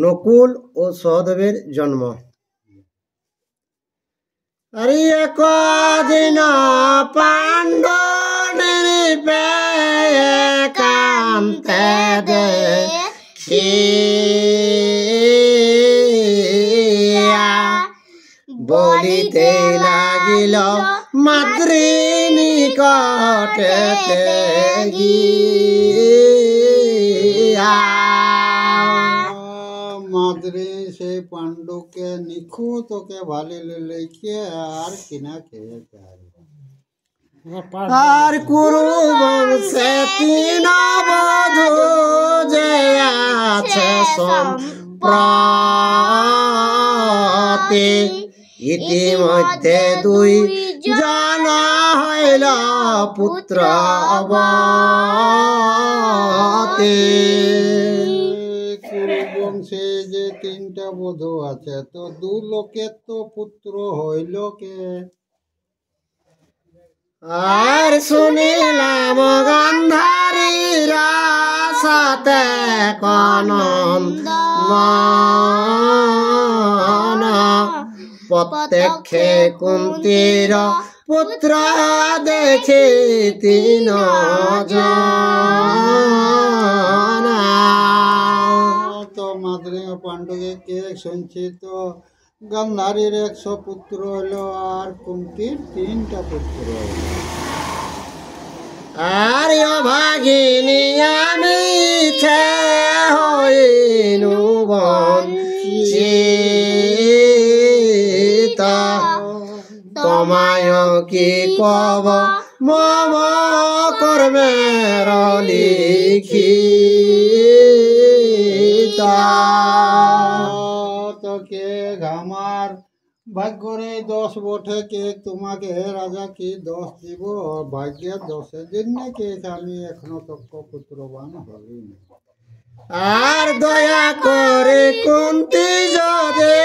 নকুল ও সহদেবের জন্ম। আরে একদিন পাণ্ডব কান্তে দেখিয়া বলিতে লাগিল মাতৃ নিকটে গিয়া। মাদ্রি সেই পাণ্ডুকে নিখুঁতকে ভালিলে লেখে আর কিনা খেয়েছে। আর কুরু বংশে তিন বধূ যে আছে সম্প্রতি, ইতিমধ্যে দুই জন হইল পুত্র অবতী। কুরুবংশে যে তিনটা বধূ আছে, তো দু লোকের তো পুত্র হইল কে? আর শুনিলাম গান্ধারীর সাথে নন্দন, প্রত্যক্ষে কুন্তীর পুত্র দেখি তিন জন। তো মাদ্রি পাণ্ডুকে কে শুনছি তো গান্ধারীর 100 পুত্র হলো আর কুন্তীর 3টা পুত্র হলো। আর ভাগিনী আমি হইনু বঞ্চিত, তোমায় কি কব মম কর্মের লিখিত। তোকে আমার ভাগ্যরে 10 বটে, কে তোমাকে রাজা কি 10 দিব? ভাগ্যের 10-এর জন্য কে আমি এখনো তক্ক পুত্রবান হইনি। আর দয়া করে কুন্তি যদি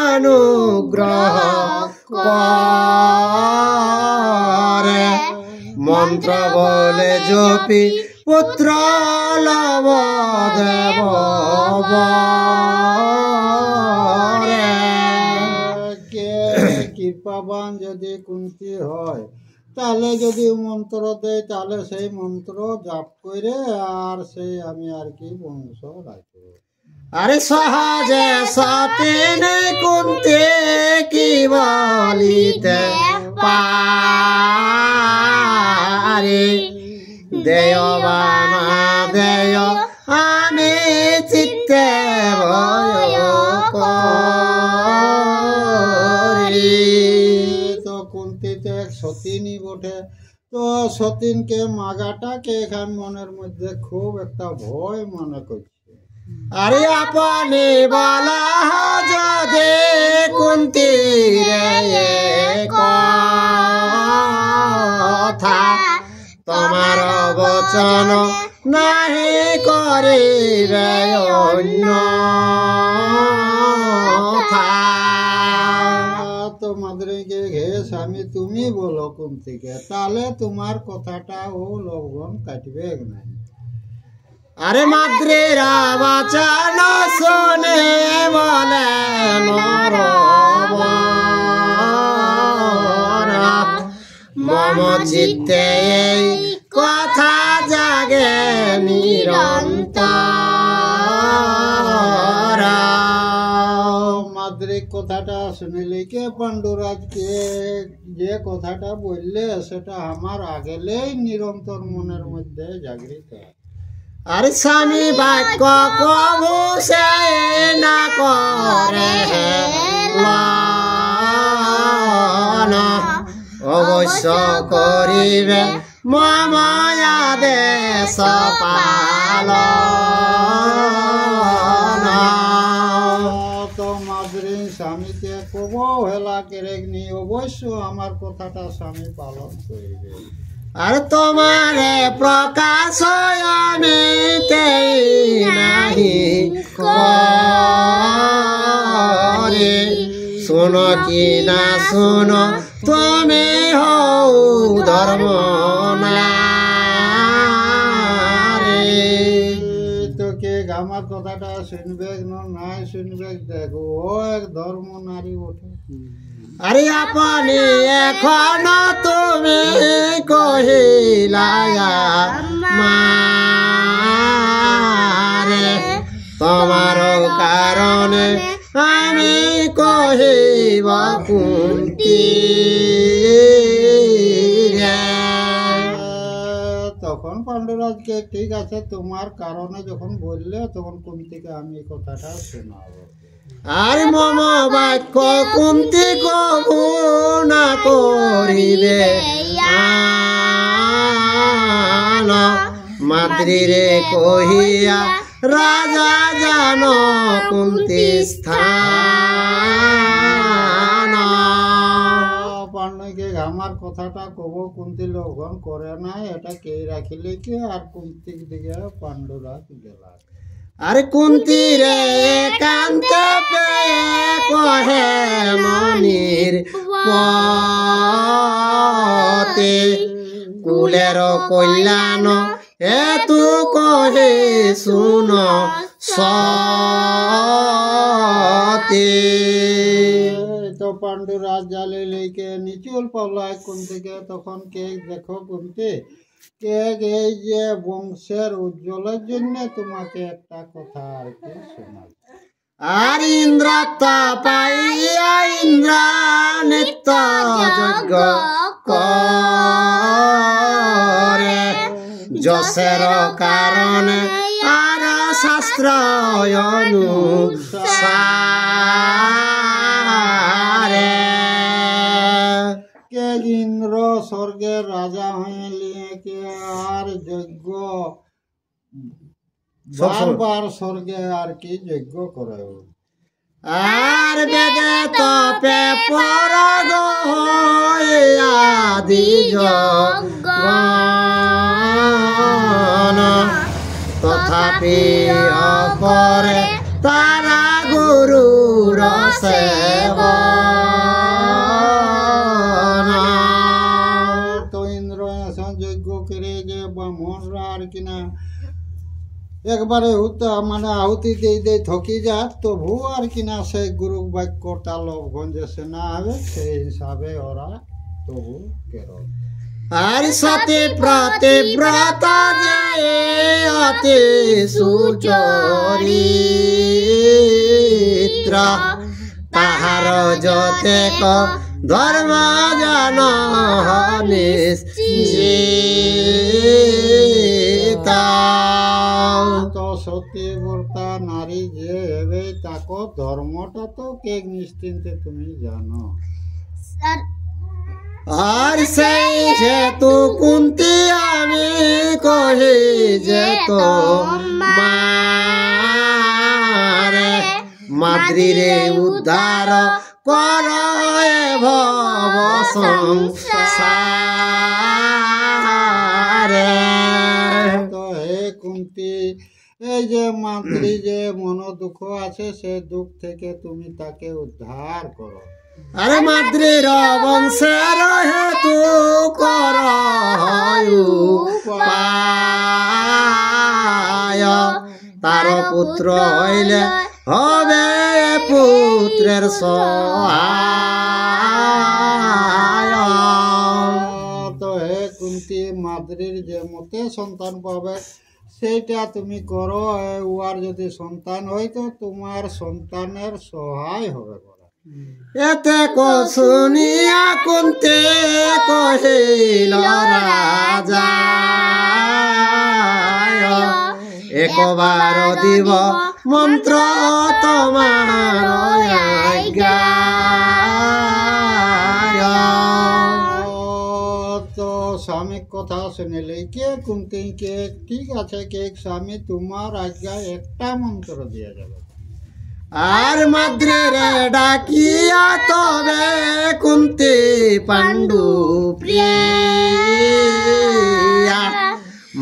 অনুগ্রহ করে, মন্ত্র বলে জপি পুত্র লব দেব। কৃপাবান যদি কুন্তি হয়, তাহলে যদি মন্ত্র দেয় তাহলে সেই মন্ত্র জাপ করে আর সেই আমি আর কি বংশ রাখবো। আরে সহজে সতীন কুন্তি কি বলিতে পারে, দেয় বা না দেয় আমি চিত্তে ভয় করি। তো কুন্তি তো এক সতীনই বটে, তো সতীনকে মাগাটাকে এখান মনের মধ্যে খুব একটা ভয় মনে করছে। আরে আপনি বলা যদি কুন্তি রে কথা, তোমার বচন নাহি করিবে অন্যথা। তো মাদ্রিকে ঘে স্বামী তুমি বলো কুন্তিকে, তাহলে তোমার কথাটা ও লবণ কাটবে না। আরে মাদ্রির বচন শুনে বলে মম চিত্তে এই কথা জাগে নিরন্তর। মাদ্রিক কথাটা শুনিলে কে পাণ্ডুরাজকে যে কথাটা বললে সেটা আমার আগেলেই নিরন্তর মনের মধ্যে জাগৃত। আর স্বামী বাক্য কবু সে না করে অবশ্য করিবে মম আদেশ পালন। তো মাদ্রি স্বামীকে কব হেলা কেরেগনি, অবশ্য আমার কথাটা স্বামী পালন করিবে। আর তোমারে প্রকাশ নাহি করে, শোনো কি না শোনো তুমি হও ধর্ম নারী। তোকে আমার কথাটা শুনবে না নাই শুনবে দেখো ও এক ধর্ম নারী ওঠে। আরে আপনি এখন তুমি কহিলা মারে তোমার কারণে আমি কহিব কুন্তি তখন পাণ্ডুরাজকে ঠিক আছে তোমার কারণে যখন বললে তখন কুন্তিকে আমি এই কথাটা শোনাবো। আর মম বাক্য কুন্তি কবু না করিবে মাতৃরে কহিয়া রাজা জান কুন্তি স্থান। পাণ্ডুকে আমার কথাটা কব কুন্তি লঙ্ঘন করে না এটা কে রাখিলে কি আর কুন্তির দিকে পাণ্ডুরাজ গেল। আরে কুন্তি রে কান্ত কহে মনির পতে কুলের কল্যাণ এতু কহে শুন সতে। তো পাণ্ডুরাজ জালে লেকে নিচুল পাল্লায় কুন্তিকে তখন কে দেখো কুন্তি কে এই যে বংশের উজ্জ্বলের জন্য তোমাকে একটা কথা আর কি শোনাব। আর ইন্দ্র পাইয়া ইন্দ্র নিত্য যজ্ঞ করে যশের কারণে আর শাস্ত্র অনুসারে কে ইন্দ্র স্বর্গের রাজা হয়ে নিয়ে কে আর যজ্ঞ বারবার স্বর্গে আর কি যজ্ঞ করে। আর বেদে তপে পরগ আদি যজ্ঞ তথাপি অপরে তারা গুরুর সেবন। তো ইন্দ্র যজ্ঞ করে যে ব্রাহ্মণরা আর কিনা একবারে মানে আহুতি দিয়ে থকি যায় তবু আর কিনা সেই গুরু বাক্যটা লঙ্ঘন যে সে না হবে সেই হিসাবে ওরা তবু কের। আর সতী প্রতিব্রত যে অতি সুচরিত্র তাহার যতেক ধর্ম জান নিশ্চিত। তো সতী ব্রতা নারী যে হবে তাকে ধর্মটা তো কে নিশ্চিন্তে তুমি জানো। আর সেই যেতু কুন্তি আমি কহি যে তো মারে মাতৃরে উদ্ধার কর ভব সংসারে। তো হে কুন্তি এই যে মাতৃ যে মন দুঃখ আছে সে দুঃখ থেকে তুমি তাকে উদ্ধার করো। আরে মাতৃর বংশের হেতু কর উপায় তার পুত্র হইলে হবে পুত্রের সহায়। তো হে কুন্তি মাতৃর যে মতে সন্তান পাবে সেইটা তুমি করো। উহার যদি সন্তান হয় তো তোমার সন্তানের সহায় হবে। এতে শুনিয়া কুন্তি কহিল রাজা একবার দিব মন্ত্র তোমার আজ্ঞা। তো স্বামীর কথা শুনিলে কে কুন্তি কে ঠিক আছে কে স্বামী তোমার আজ্ঞা একটা মন্ত্র দিয়ে যাবে। আর মাদ্রে ডাকিয়া তবে কুন্তি পাণ্ডু প্রিয়া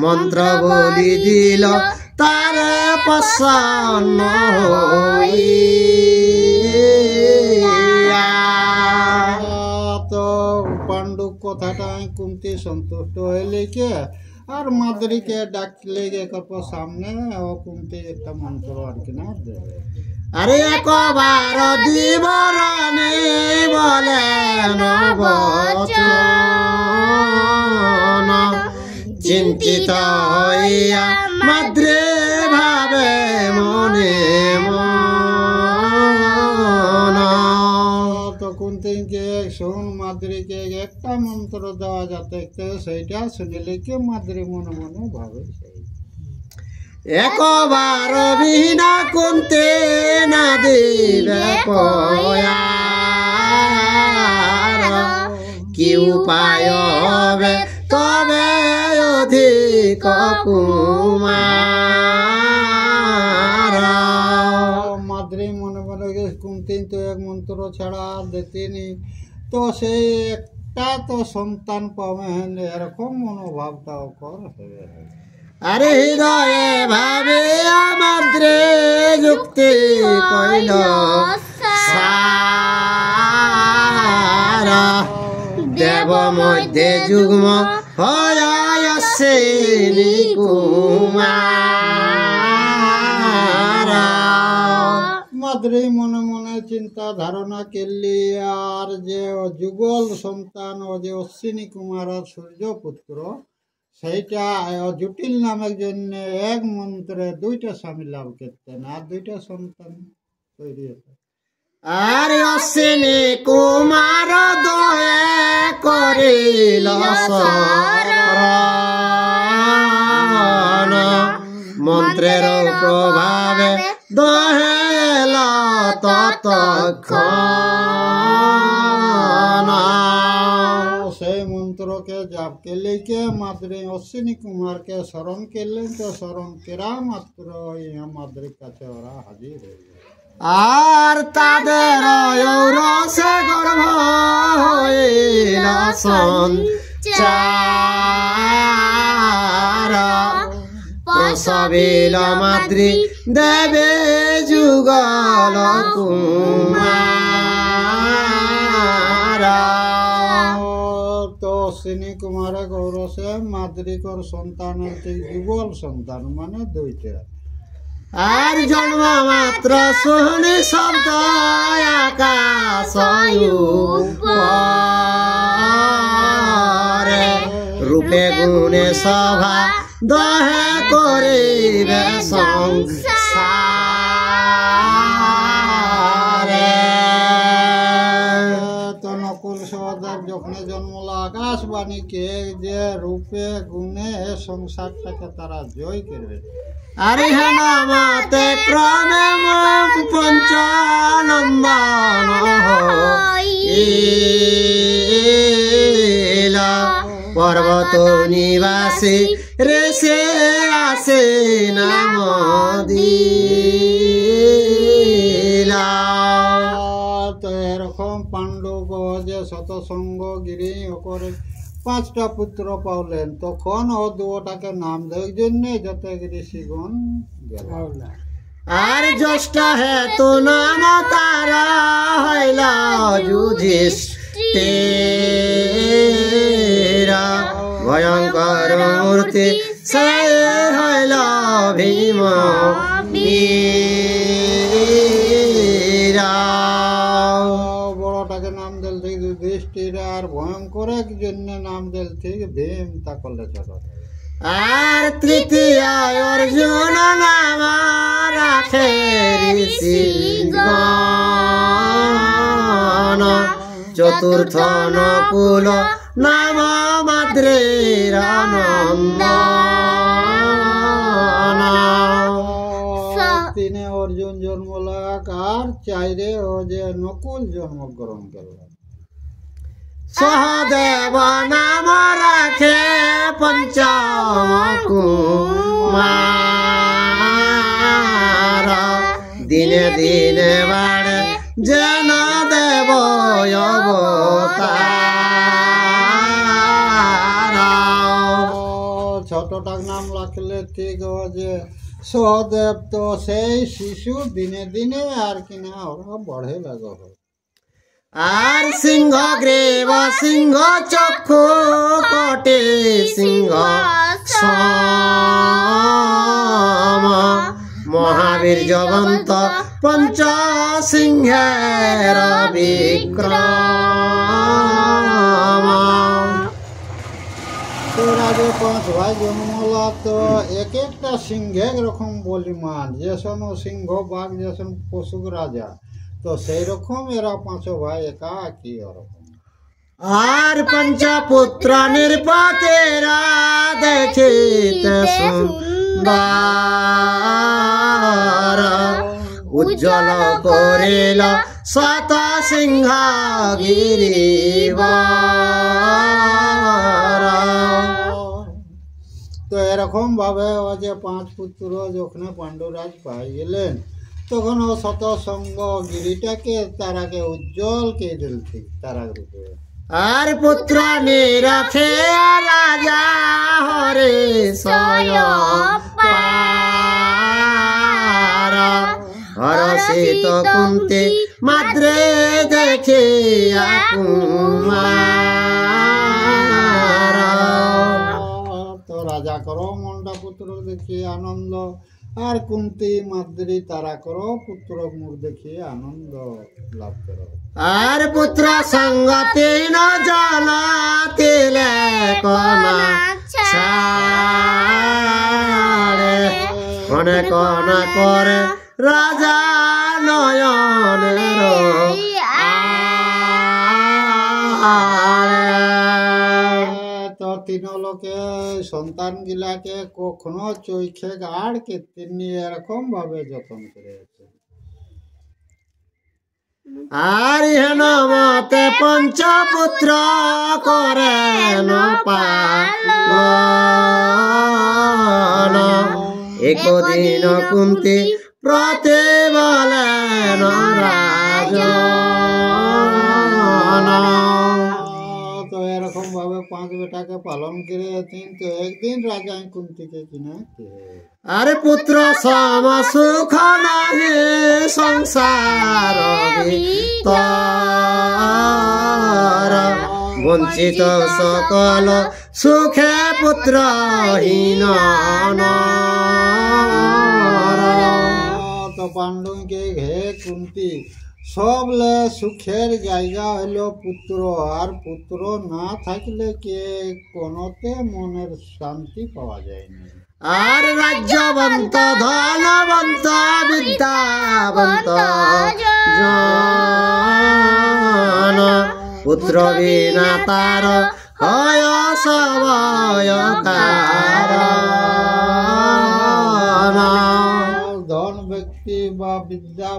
মন্ত্র বলি দিল তার প্রসন্ন হইয়া। তো পাণ্ডু কথাটা কুন্তি সন্তুষ্ট হইলে কে আর মাদ্রিকে ডাকলে করবো সামনে ও কুন্তি একটা মন্ত্র আর কি না দেবে। আরে একবার দিবরানি বলেন বচন চিন্তিত হইয়া মাদ্রে ভাবে মনে মন। তো কুন্তিকে শোন মাদ্রিকে একটা মন্ত্র দেওয়া যাতে সেইটা শুনিলে কি মাদ্রি মনে মনে ভাবে সেই একবার বিনা কুন্তে না দিবে পয়ার কি উপায় হবে তবে অধিক কুমার। মাদ্রি মনে মনে কুন্তি তো এক মন্ত্র ছাড়া আর দিতেনি, তো সেই একটা তো সন্তান পাবে এরকম মনোভাবটাও কর হবে। আরে হৃদয়ে ভাবে মাদ্রে যুক্তি কইল সারা দেব মধ্যে যুগ্ম হয়াছে কুমার। মাদ্রি মনে মনে চিন্তা ধারণা করলি আর যে যুগল সন্তান ও যে অশ্বিনী কুমার সূর্যপুত্র সেইটা জটিল নামের জন্য এক মন্ত্রে দুইটা স্বামী লাভ করতেন আর দুইটা সন্তান তৈরি হতো। আর অশ্বিনী কুমার দয়ে করিল শরণ মন্ত্রের প্রভাবে দহেল ততক্ষণ। সেই মন্ত্রকে জাপ করলে কে মাদ্রি অশ্বিনী কুমারকে স্মরণ করলেন, তো স্মরণ কেরা মাত্র মাদ্রির কাছে ওরা হাজির হয়ে গেল। আর তাদের রসে গর্ভ হইল সঞ্চার প্রসবিল মাতৃ দেবে যুগল কুমার। তো অশ্বিনী কুমার গৌরসে মাদ্রিকর সন্তানের যুগল সন্তান মানে দুইটা। আর জন্ম মাত্র শুনি শব্দ আকাশ উপরে রূপে গুণে সভা দহে করিবে সংসারে। তো নকুল সহদেব যখন জন্মলা আকাশবাণীকে যে রূপে গুণে সংসারটাকে তারা জয় করবে। আরে হেনমতে ক্রমে পঞ্চানন্দন হইলা পর্বত নিবাসী রেসে আসে নাম দিলা। তো এরকম পাণ্ডব যে শতসঙ্গ গিরি করে পাঁচটা পুত্র পাওলেন, তখন ও দুটাকে নাম দেওয়ার জন্য যত ঋষিগণ গেল। আর জ্যেষ্ঠ হেতু নাম তারা হইল যুধিষ্ঠির ভয়ঙ্কর মূর্তি সে হইল ভীম বড়টাকে নাম দিল ঠিক যুধিষ্ঠির আর ভয়ঙ্কর জন্য নাম দিল ঠিক ভীম, তা করলে ছোট। আর তৃতীয় অর্জুন নাম রাখে ঋষিগণ চতুর্থ নকুল নাম মাদ্রের নন্দন। তিনে অর্জুন জন্মলাক আর চাইরে ও যে নকুল জন্মগ্রহণ করলেন। সহদেব নাম রাখে পঞ্চম কুমার দিনে দিনে বাড়ে যেন দেব অবতার। ছোটটার নাম রাখলে ঠিক যে সহদেব, তো সেই শিশু দিনে দিনে আর কিনা ওরা বড়ে লাগো। আর সিংহ গ্রীব সিংহ চক্ষু কোটি সিংহ সম মহাবীর জগন্ত পঞ্চ সিংহের বিক্রম। তো রাজে 5 ভাই জন্মলা, তো এক একটা সিংহ এক রকম বলিমান, যেসন সিংহ বাঘ যেসন পশুক রাজা, তো সেই রকম এরা 5 ভাই একা কি ওরকম। আর পঞ্চপুত্র নির্পতেরা দেখিতে সুন্দর উজ্জ্বল করিল শত সিংহ গিরিবর। তো এরকম ভাবে ও যে 5 পুত্র যখন পাণ্ডুরাজ পাই গেলেন, তখন ও শতসঙ্গ গিরিটাকে তারাকে উজ্জ্বল কে দিল ঠিক তারা রূপে। আর পুত্র নিরখে রাজা হরে সয় পার হরষিত কুন্তি মাদ্রে দেখে কুমার। তো রাজা করো মন্ডা পুত্র দেখি আনন্দ, আর কুন্তি মাদ্রি তারা করো পুত্র মুখ দেখি আনন্দ লাভ করো। আর পুত্র সঙ্গতি ন জলাতিলে কনা ছাড়ে মনে কনা করে রাজা নয়নের তো 3 লোকে সন্তান গিলাকে কখনো চৈখে গাড়কে তিনি এরকম ভাবে যত্ন করেছে। আর হেন মতে পঞ্চপুত্র করে পালন একদিন কুন্তি প্রতি বলেন রাজন। তো এরকম ভাবে 5 বেটাকে পালন করেছেন। তো একদিন রাজা কুন্তিকে কিনা আরে পুত্র সম সুখ নাহি সংসার ভিতর বঞ্চিত সকল সুখে পুত্রহীন। তো পাণ্ডুকে হে কুন্তি সবলে সুখের জায়গা হলো পুত্র, আর পুত্র না থাকলে কে কোনোতে মনের শান্তি পাওয়া যায় না। আর রাজ্যবন্ত ধনবন্ত বিদ্যাবন্ত জন পুত্র বিনা তার হয় সবয় কারণ। ধন ব্যক্তি বা বিদ্যা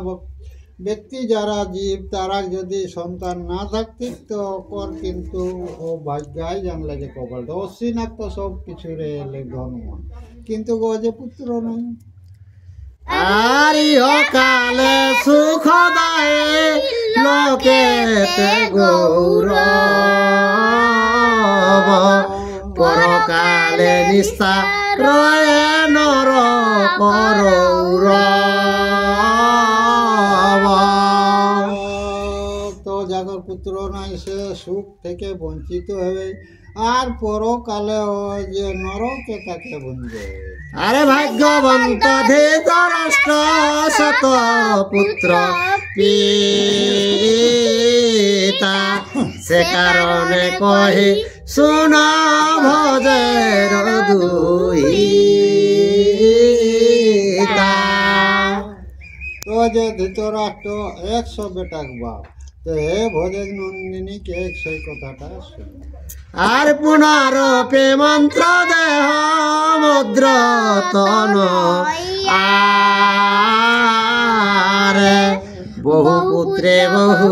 ব্যক্তি যারা জীব তারা যদি সন্তান না থাকতে তো অকর কিন্তু ও ভাগ্যাই জানলে যে কপালটা অসীনাক তো সব কিছু রে এলে ধনমন, কিন্তু গো যে পুত্র নাই। আর কালে সুখ দায়ে লোকেতে গৌরব পরকালে নিস্তা রয়ে নর করৌরব। তো যাগর পুত্র নাই সে সুখ থেকে বঞ্চিত হবে, আর পরকালে ওই যে নরকে তাকে বঞ্জে। আরে ভাগ্যবন্ত ধৃতরাষ্ট্র শত পুত্র পিতা সে কারণে কহে শুন ভজের দুইতা। তো যে ধৃতরাষ্ট্র 100 বেটাক বাপ, তো হে ভোজের নন্দিনী কে সেই কথাটা শুনে। আর পুনরূপে মন্ত্র দেহ মুদ্র তন আরে বহু পুত্রে বহু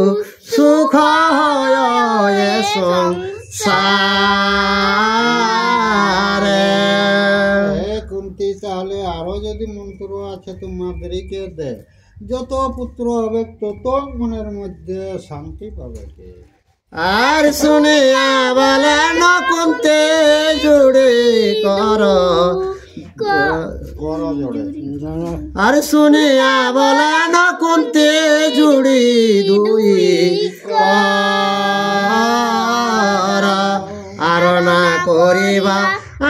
সুখ হয় সংসারে। হে কুন্তি তাহলে আরো যদি মন্ত্র আছে তো মাদ্রিকে দে, যত পুত্র হবে তত মনের মধ্যে শান্তি পাবে কে। আর শুনিয়া বলেন কুন্তি জুড়ে কর জোড়ে। আর শুনিয়া বলেন কুন্তি জুড়ি দুই পর আরনা করিবা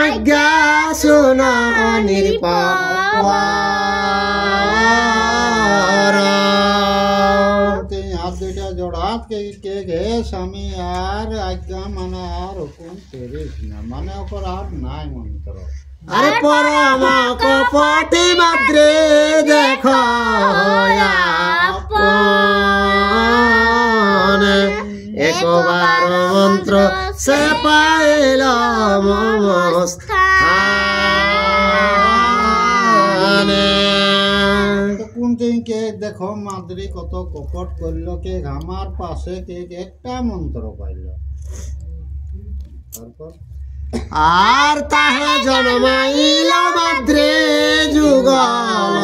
আজ্ঞা শুন নিরপর হাত দুইটা জোড়াত কে গে স্বামী আর আজ্ঞা মানে আর হুকুম করিস না মানে ওপর আর নাই মন্ত্র আরে পরম কপটি মাদ্রে দেখ একবার মন্ত্র সে পাইল কুন্তি কে দেখো মাদ্রি কত কপট করলো কে ঘামার পাশে কে একটা মন্ত্র পাইল তারপর আর তাহে জন্মাইল মাদ্রে যুগল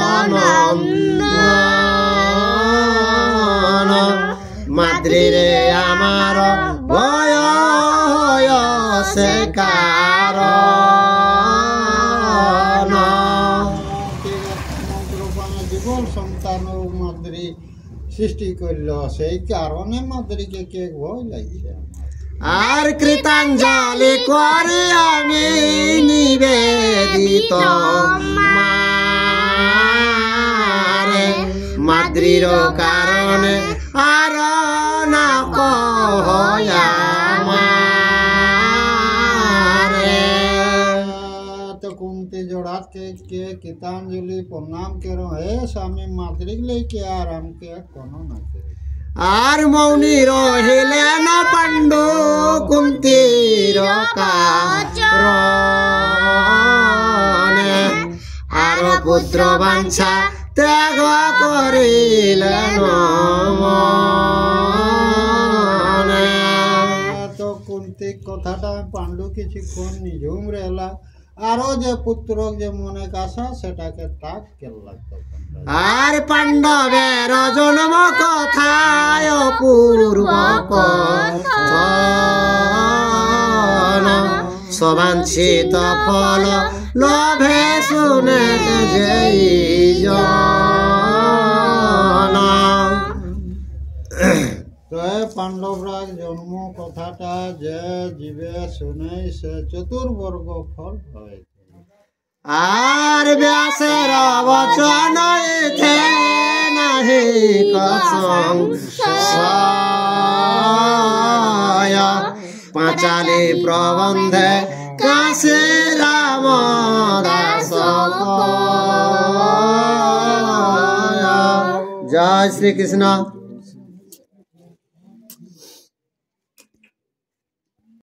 মাদ্রি রে আমার ভয় সে কারণ মন্ত্রপানে জীবন সন্তান মাদ্রি সৃষ্টি করল সেই কারণে মাদ্রিকে কে ভয় লাগছে আর কৃতাঞ্জলি করি আমি নিবেদিত মারে মাদ্রির কারণে আর না কয়ামারে তো কুন্তি জোড়াত के गीतांजलि प्रणाम करो हे स्वामी माद्रिक लेके आराम के कोनो ना करे আর মৌনি রহিলেন পাণ্ডু কুন্তির কারণে আর পুত্র বাঞ্ছা ত্যাগ করিলেন মনে তো কুন্তি কথাটা পাণ্ডু কিছুক্ষণ নিঝুম রেলা আরো যে পুত্র যে মনে কাছা সেটাকে তাক কেলা আর পাণ্ডবের জন্ম কথায় পূর্ব সবাঞ্ছিত ফল লোভে শুনে যেই তো পাণ্ডবরা জন্ম কথাটা যে জীবে শুনে সে চতুর্বর্গ ফল হয় আর ব্যাসের বচন ইথে নাহি সংশয় পাঁচালী প্রবন্ধে কাশী রাম দাস জয় শ্রীকৃষ্ণ।